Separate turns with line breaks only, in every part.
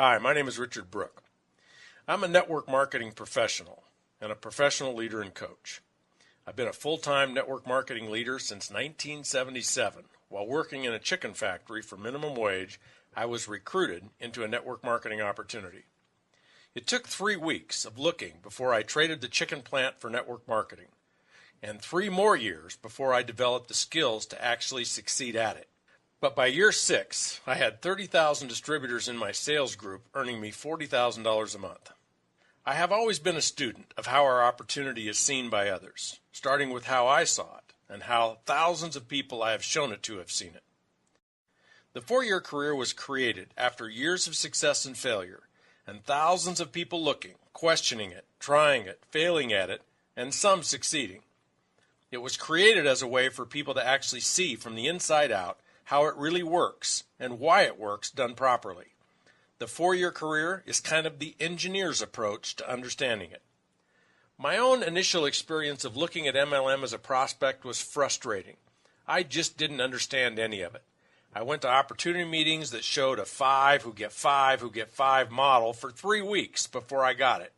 Hi, my name is Richard Brooke. I'm a network marketing professional and a professional leader and coach. I've been a full-time network marketing leader since 1977. While working in a chicken factory for minimum wage, I was recruited into a network marketing opportunity. It took 3 weeks of looking before I traded the chicken plant for network marketing, and 3 more years before I developed the skills to actually succeed at it. But by year 6, I had 30,000 distributors in my sales group earning me $40,000 a month. I have always been a student of how our opportunity is seen by others, starting with how I saw it and how thousands of people I have shown it to have seen it. The 4-year career was created after years of success and failure, and thousands of people looking, questioning it, trying it, failing at it, and some succeeding. It was created as a way for people to actually see from the inside out how it really works and why it works done properly. The 4-year career is kind of the engineer's approach to understanding it. My own initial experience of looking at MLM as a prospect was frustrating. I just didn't understand any of it. I went to opportunity meetings that showed a 5 who get 5 who get 5 model for 3 weeks before I got it.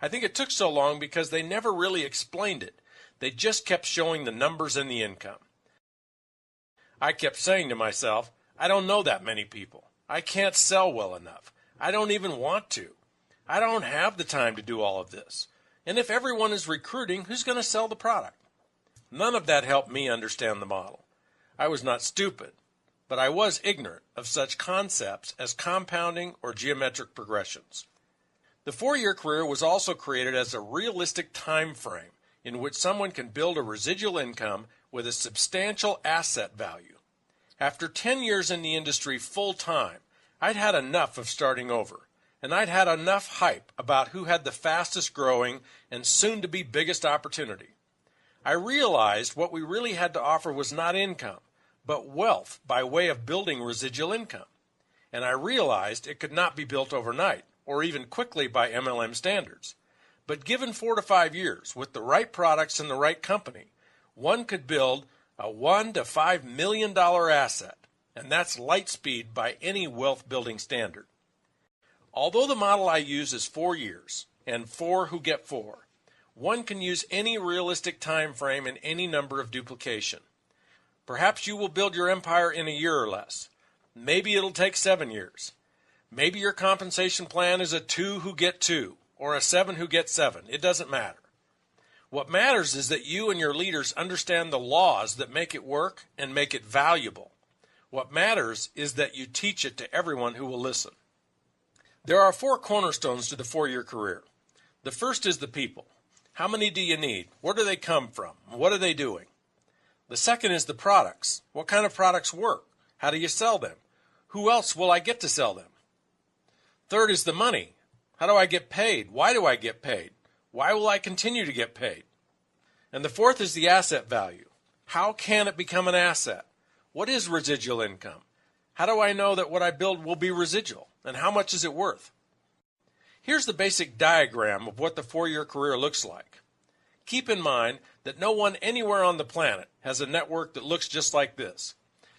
I think it took so long because they never really explained it. They just kept showing the numbers and the income. I kept saying to myself, I don't know that many people. I can't sell well enough. I don't even want to. I don't have the time to do all of this. And if everyone is recruiting, who's going to sell the product? None of that helped me understand the model. I was not stupid, but I was ignorant of such concepts as compounding or geometric progressions. The 4-year career was also created as a realistic time frame in which someone can build a residual income with a substantial asset value. After 10 years in the industry full-time, I'd had enough of starting over, and I'd had enough hype about who had the fastest growing and soon-to-be biggest opportunity. I realized what we really had to offer was not income, but wealth by way of building residual income. And I realized it could not be built overnight, or even quickly by MLM standards. But given 4 to 5 years, with the right products and the right company, one could build a $1 to $5 million asset, and that's light speed by any wealth building standard. Although the model I use is 4 years, and 4 who get 4, one can use any realistic time frame and any number of duplication. Perhaps you will build your empire in a year or less. Maybe it'll take 7 years. Maybe your compensation plan is a 2 who get 2, or a 7 who get 7. It doesn't matter. What matters is that you and your leaders understand the laws that make it work and make it valuable. What matters is that you teach it to everyone who will listen. There are 4 cornerstones to the 4-year career. The first is the people. How many do you need? Where do they come from? What are they doing? The second is the products. What kind of products work? How do you sell them? Who else will I get to sell them? Third is the money. How do I get paid? Why do I get paid? Why will I continue to get paid? And the fourth is the asset value. How can it become an asset? What is residual income? How do I know that what I build will be residual? And how much is it worth? Here's the basic diagram of what the 4-year career looks like. Keep in mind that no one anywhere on the planet has a network that looks just like this.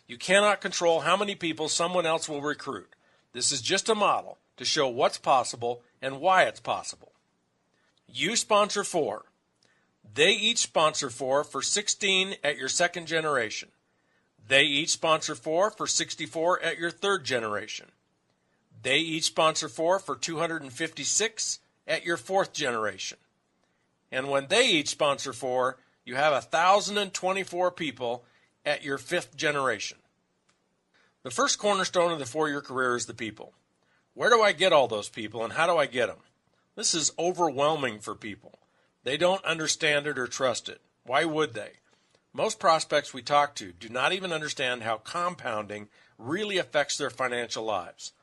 You cannot control how many people someone else will recruit. This is just a model to show what's possible and why it's possible. You sponsor 4. They each sponsor 4 for 16 at your 2nd generation. They each sponsor 4 for 64 at your 3rd generation. They each sponsor 4 for 256 at your 4th generation. And when they each sponsor 4, you have 1,024 people at your 5th generation. The first cornerstone of the 4-year career is the people. Where do I get all those people, and how do I get them? This is overwhelming for people. They don't understand it or trust it. Why would they? Most prospects we talk to do not even understand how compounding really affects their financial lives.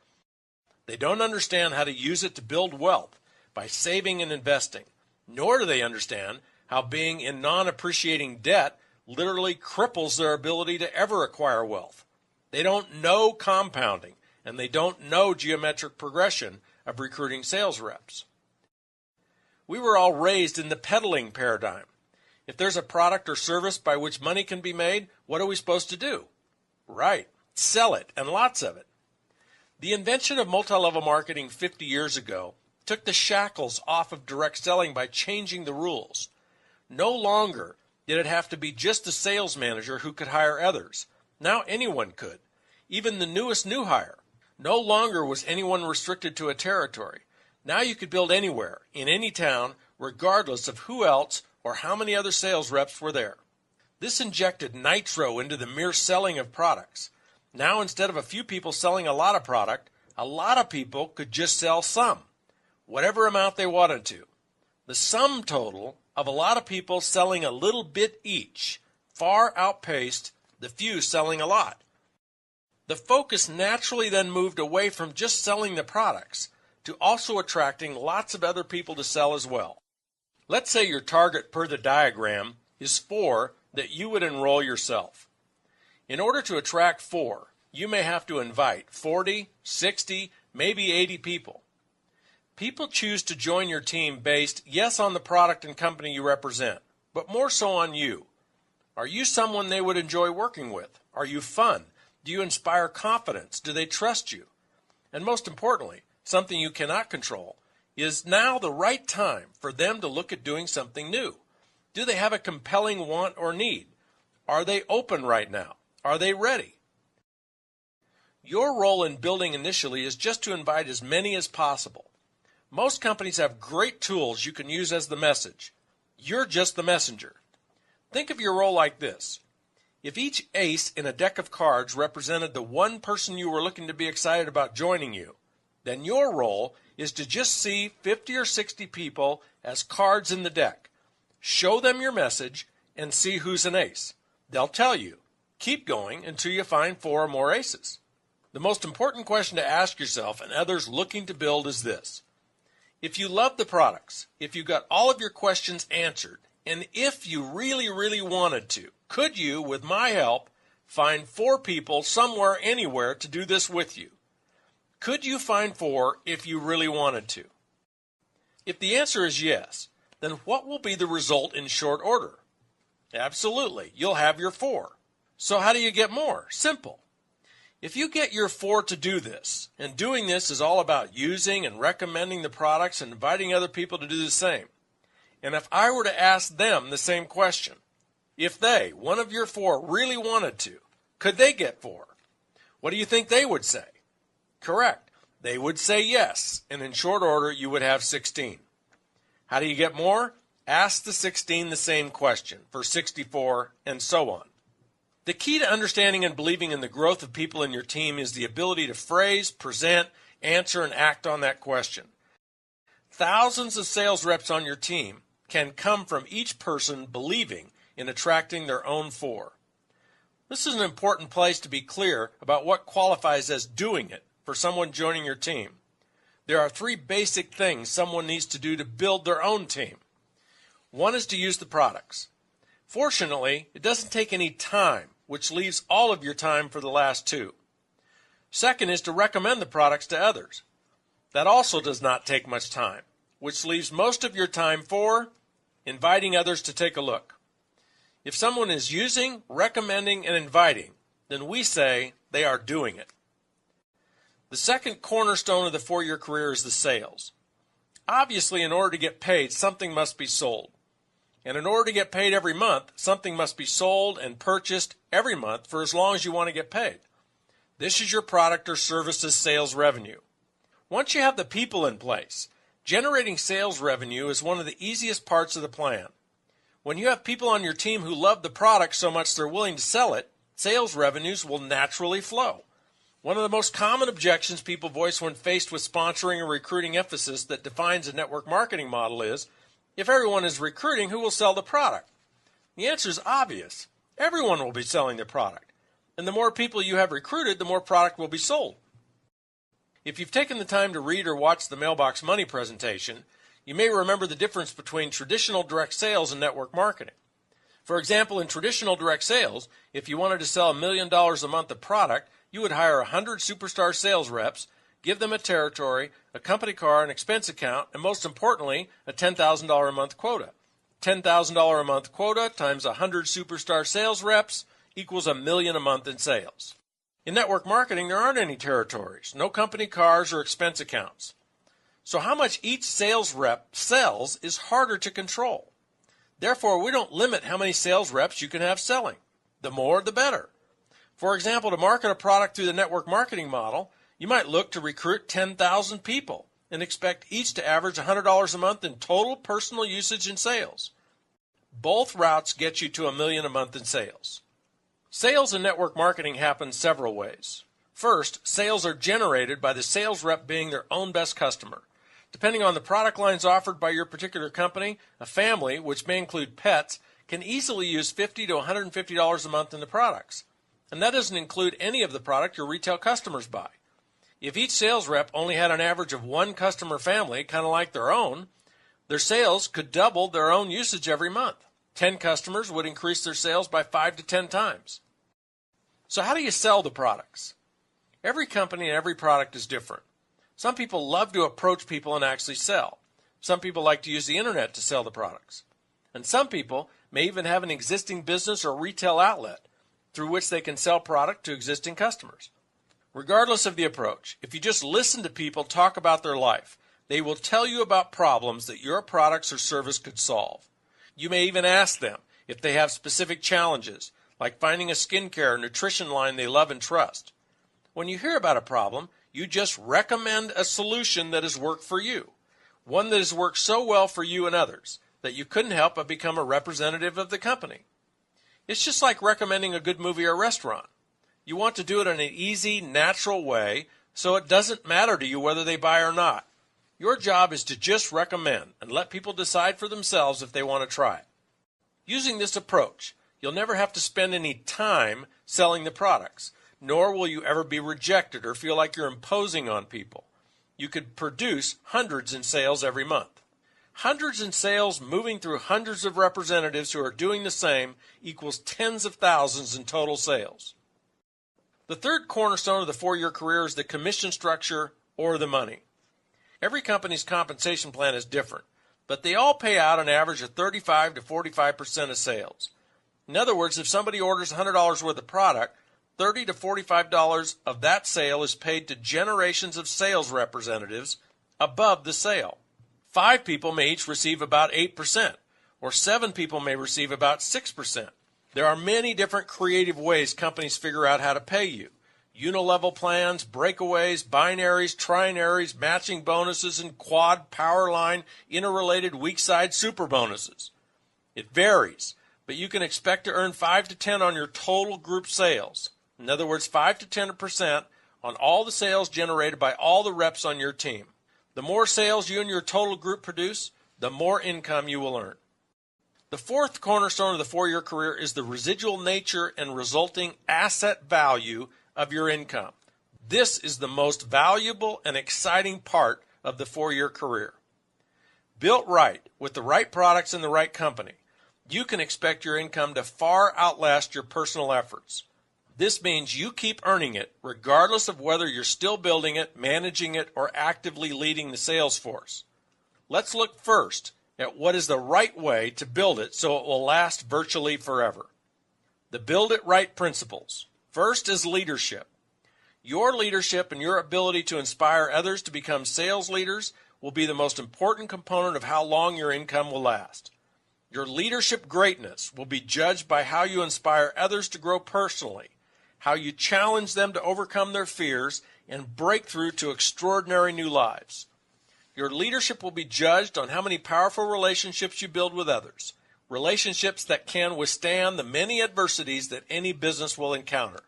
They don't understand how to use it to build wealth by saving and investing, nor do they understand how being in non-appreciating debt literally cripples their ability to ever acquire wealth. They don't know compounding, and they don't know geometric progression of recruiting sales reps. We were all raised in the peddling paradigm. If there's a product or service by which money can be made, what are we supposed to do? Right, sell it, and lots of it. The invention of multi-level marketing 50 years ago took the shackles off of direct selling by changing the rules. No longer did it have to be just the sales manager who could hire others. Now anyone could, even the newest new hire. No longer was anyone restricted to a territory. Now you could build anywhere, in any town, regardless of who else or how many other sales reps were there. This injected nitro into the mere selling of products. Now instead of a few people selling a lot of product, a lot of people could just sell some, whatever amount they wanted to. The sum total of a lot of people selling a little bit each far outpaced the few selling a lot. The focus naturally then moved away from just selling the products to also attracting lots of other people to sell as well. Let's say your target per the diagram is 4 that you would enroll yourself. In order to attract 4, you may have to invite 40, 60, maybe 80 people. People choose to join your team based, yes, on the product and company you represent, but more so on you. Are you someone they would enjoy working with? Are you fun? Do you inspire confidence? Do they trust you? And most importantly, something you cannot control, is now the right time for them to look at doing something new? Do they have a compelling want or need? Are they open right now? Are they ready? Your role in building initially is just to invite as many as possible. Most companies have great tools you can use as the message. You're just the messenger. Think of your role like this. If each ace in a deck of cards represented the one person you were looking to be excited about joining you, then your role is to just see 50 or 60 people as cards in the deck. Show them your message and see who's an ace. They'll tell you. Keep going until you find 4 or more aces. The most important question to ask yourself and others looking to build is this. If you love the products, if you got all of your questions answered, and if you really, really wanted to, could you, with my help, find 4 people somewhere, anywhere to do this with you? Could you find 4 if you really wanted to? If the answer is yes, then what will be the result in short order? Absolutely, you'll have your 4. So how do you get more? Simple. If you get your 4 to do this, and doing this is all about using and recommending the products and inviting other people to do the same, and if I were to ask them the same question, if they, one of your 4, really wanted to, could they get 4? What do you think they would say? Correct. They would say yes, and in short order you would have 16. How do you get more? Ask the 16 the same question for 64 and so on. The key to understanding and believing in the growth of people in your team is the ability to phrase, present, answer, and act on that question. Thousands of sales reps on your team can come from each person believing in attracting their own 4. This is an important place to be clear about what qualifies as doing it for someone joining your team. There are 3 basic things someone needs to do to build their own team. One is to use the products. Fortunately, it doesn't take any time, which leaves all of your time for the last 2. Second is to recommend the products to others. That also does not take much time, which leaves most of your time for inviting others to take a look. If someone is using, recommending, and inviting, then we say they are doing it. The second cornerstone of the 4-year career is the sales. Obviously, in order to get paid, something must be sold. And in order to get paid every month, something must be sold and purchased every month for as long as you want to get paid. This is your product or services sales revenue. Once you have the people in place, generating sales revenue is one of the easiest parts of the plan. When you have people on your team who love the product so much they're willing to sell it, sales revenues will naturally flow. One of the most common objections people voice when faced with sponsoring or recruiting emphasis that defines a network marketing model is, if everyone is recruiting, who will sell the product? The answer is obvious. Everyone will be selling the product. And the more people you have recruited, the more product will be sold. If you've taken the time to read or watch the Mailbox Money presentation, you may remember the difference between traditional direct sales and network marketing. For example, in traditional direct sales, if you wanted to sell $1 million a month of product, you would hire 100 superstar sales reps, give them a territory, a company car, an expense account, and most importantly, a $10,000 a month quota. $10,000 a month quota times 100 superstar sales reps equals $1 million a month in sales. In network marketing, there aren't any territories, no company cars or expense accounts. So how much each sales rep sells is harder to control. Therefore, we don't limit how many sales reps you can have selling. The more, the better. For example, to market a product through the network marketing model, you might look to recruit 10,000 people and expect each to average $100 a month in total personal usage and sales. Both routes get you to $1 million a month in sales. Sales in network marketing happen several ways. First, sales are generated by the sales rep being their own best customer. Depending on the product lines offered by your particular company, a family, which may include pets, can easily use $50 to $150 a month in the products. And that doesn't include any of the product your retail customers buy. If each sales rep only had an average of one customer family, kind of like their own, their sales could double their own usage every month. 10 customers would increase their sales by 5 to 10 times. So how do you sell the products? Every company and every product is different. Some people love to approach people and actually sell. Some people like to use the internet to sell the products. And some people may even have an existing business or retail outlet through which they can sell product to existing customers. Regardless of the approach, if you just listen to people talk about their life, they will tell you about problems that your products or service could solve. You may even ask them if they have specific challenges, like finding a skincare or nutrition line they love and trust. When you hear about a problem, you just recommend a solution that has worked for you, one that has worked so well for you and others that you couldn't help but become a representative of the company. It's just like recommending a good movie or restaurant. You want to do it in an easy, natural way, so it doesn't matter to you whether they buy or not. Your job is to just recommend and let people decide for themselves if they want to try it. Using this approach, you'll never have to spend any time selling the products, nor will you ever be rejected or feel like you're imposing on people. You could produce hundreds in sales every month. Hundreds in sales moving through hundreds of representatives who are doing the same equals tens of thousands in total sales. The third cornerstone of the 4-year career is the commission structure or the money. Every company's compensation plan is different, but they all pay out an average of 35 to 45% of sales. In other words, if somebody orders $100 worth of product, $30 to $45 of that sale is paid to generations of sales representatives above the sale. 5 people may each receive about 8%, or 7 people may receive about 6%. There are many different creative ways companies figure out how to pay you. Unilevel plans, breakaways, binaries, trinaries, matching bonuses, and quad, power line, interrelated weak-side super bonuses. It varies, but you can expect to earn 5 to 10 on your total group sales. In other words, 5 to 10% on all the sales generated by all the reps on your team. The more sales you and your total group produce, the more income you will earn. The fourth cornerstone of the 4-year career is the residual nature and resulting asset value of your income. This is the most valuable and exciting part of the 4-year career. Built right, with the right products and the right company, you can expect your income to far outlast your personal efforts. This means you keep earning it regardless of whether you're still building it, managing it, or actively leading the sales force. Let's look first at what is the right way to build it so it will last virtually forever. The Build It Right principles. First is leadership. Your leadership and your ability to inspire others to become sales leaders will be the most important component of how long your income will last. Your leadership greatness will be judged by how you inspire others to grow personally, how you challenge them to overcome their fears and break through to extraordinary new lives. Your leadership will be judged on how many powerful relationships you build with others, relationships that can withstand the many adversities that any business will encounter.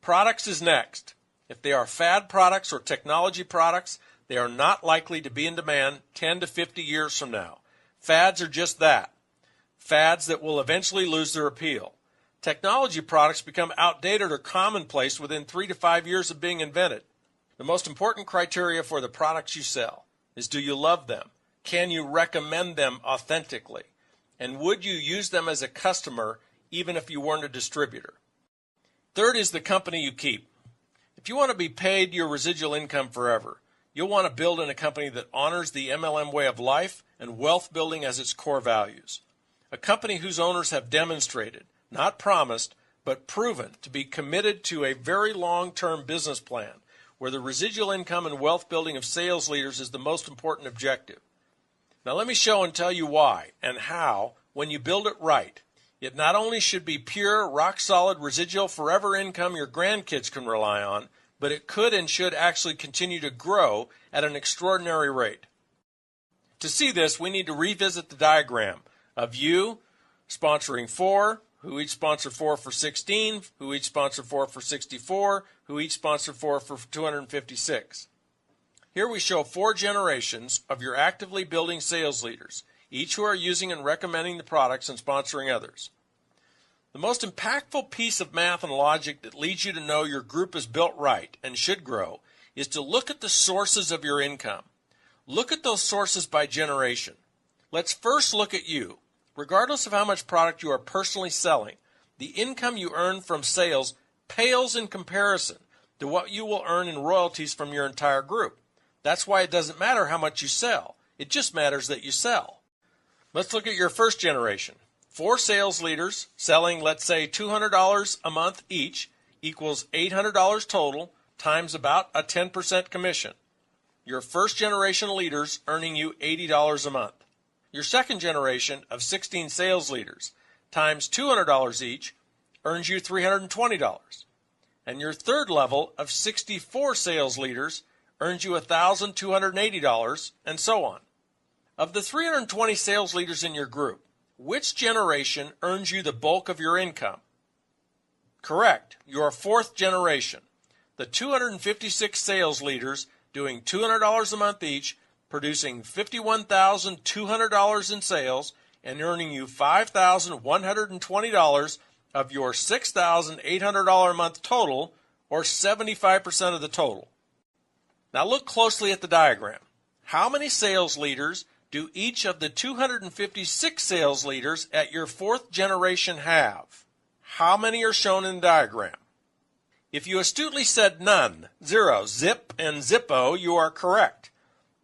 Products is next. If they are fad products or technology products, they are not likely to be in demand 10 to 50 years from now. Fads are just that, fads that will eventually lose their appeal. Technology products become outdated or commonplace within 3 to 5 years of being invented. The most important criteria for the products you sell is, do you love them? Can you recommend them authentically? And would you use them as a customer even if you weren't a distributor? Third is the company you keep. If you want to be paid your residual income forever, you'll want to build in a company that honors the MLM way of life and wealth building as its core values. A company whose owners have demonstrated, not promised, but proven to be committed to a very long-term business plan where the residual income and wealth building of sales leaders is the most important objective. Now let me show and tell you why and how, when you build it right, it not only should be pure, rock-solid, residual, forever income your grandkids can rely on, but it could and should actually continue to grow at an extraordinary rate. To see this, we need to revisit the diagram of you sponsoring 4, who each sponsor 4 for 16, who each sponsor 4 for 64, who each sponsor 4 for 256. Here we show 4 generations of your actively building sales leaders, each who are using and recommending the products and sponsoring others. The most impactful piece of math and logic that leads you to know your group is built right and should grow is to look at the sources of your income. Look at those sources by generation. Let's first look at you. Regardless of how much product you are personally selling, the income you earn from sales pales in comparison to what you will earn in royalties from your entire group. That's why it doesn't matter how much you sell. It just matters that you sell. Let's look at your first generation. 4 sales leaders selling, let's say, $200 a month each equals $800 total times about a 10% commission. Your first generation leaders earning you $80 a month. Your second generation of 16 sales leaders times $200 each earns you $320. And your third level of 64 sales leaders earns you $1,280, and so on. Of the 320 sales leaders in your group, which generation earns you the bulk of your income? Correct, your fourth generation. The 256 sales leaders doing $200 a month each, producing $51,200 in sales and earning you $5,120 of your $6,800 a month total, or 75% of the total. Now look closely at the diagram. How many sales leaders do each of the 256 sales leaders at your fourth generation have? How many are shown in the diagram? If you astutely said none, 0, zip, and zippo, you are correct.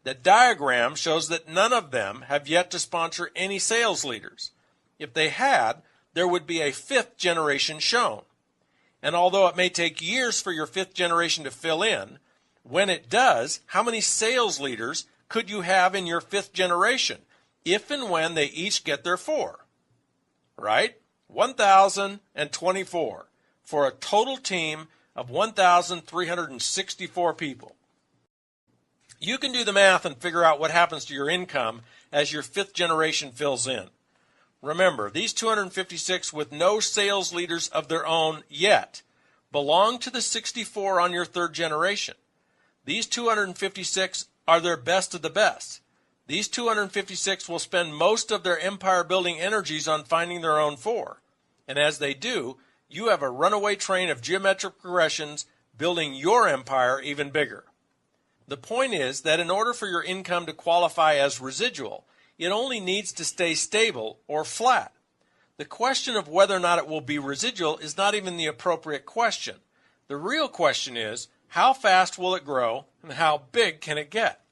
The diagram shows that none of them have yet to sponsor any sales leaders. If they had, there would be a 5th generation shown. And although it may take years for your 5th generation to fill in, when it does, how many sales leaders could you have in your 5th generation, if and when they each get their 4? Right? 1,024, for a total team of 1,364 people. You can do the math and figure out what happens to your income as your 5th generation fills in. Remember, these 256 with no sales leaders of their own yet belong to the 64 on your 3rd generation. These 256 are their best of the best. These 256 will spend most of their empire-building energies on finding their own 4. And as they do, you have a runaway train of geometric progressions building your empire even bigger. The point is that in order for your income to qualify as residual, it only needs to stay stable or flat. The question of whether or not it will be residual is not even the appropriate question. The real question is, how fast will it grow and how big can it get?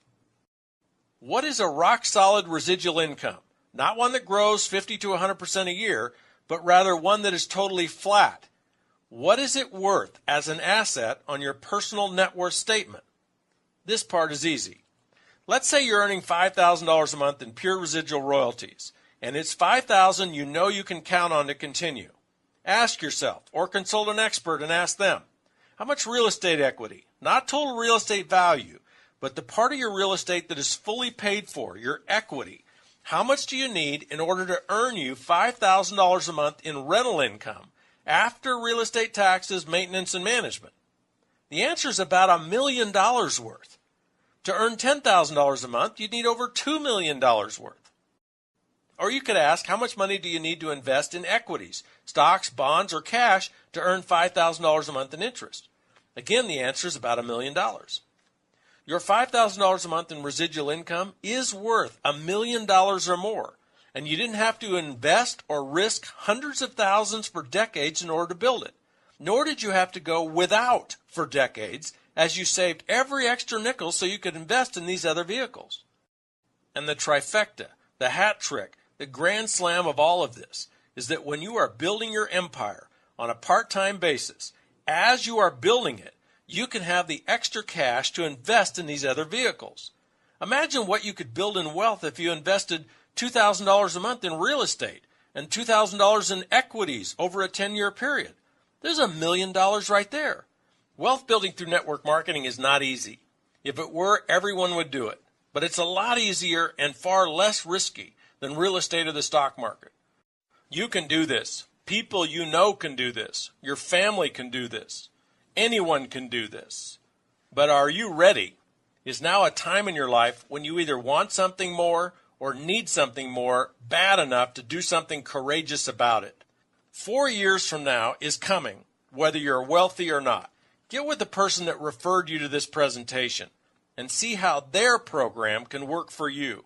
What is a rock-solid residual income? Not one that grows 50 to 100% a year, but rather one that is totally flat. What is it worth as an asset on your personal net worth statement? This part is easy. Let's say you're earning $5,000 a month in pure residual royalties, and it's $5,000 you know you can count on to continue. Ask yourself, or consult an expert and ask them, how much real estate equity, not total real estate value, but the part of your real estate that is fully paid for, your equity, how much do you need in order to earn you $5,000 a month in rental income after real estate taxes, maintenance, and management? The answer is about $1 million worth. To earn $10,000 a month, you'd need over $2 million worth. Or you could ask, how much money do you need to invest in equities, stocks, bonds, or cash to earn $5,000 a month in interest? Again, the answer is about $1 million. Your $5,000 a month in residual income is worth $1 million or more, and you didn't have to invest or risk hundreds of thousands for decades in order to build it. Nor did you have to go without for decades, as you saved every extra nickel so you could invest in these other vehicles. And the trifecta, the hat trick, the grand slam of all of this is that when you are building your empire on a part-time basis. As you are building it, you can have the extra cash to invest in these other vehicles. Imagine what you could build in wealth if you invested $2,000 a month in real estate and $2,000 in equities over a 10-year period. There's $1 million right there. Wealth building through network marketing is not easy. If it were, everyone would do it. But it's a lot easier and far less risky than real estate or the stock market. You can do this. People you know can do this. Your family can do this. Anyone can do this. But are you ready? Is now a time in your life when you either want something more or need something more bad enough to do something courageous about it. 4 years from now is coming, whether you're wealthy or not. Get with the person that referred you to this presentation and see how their program can work for you.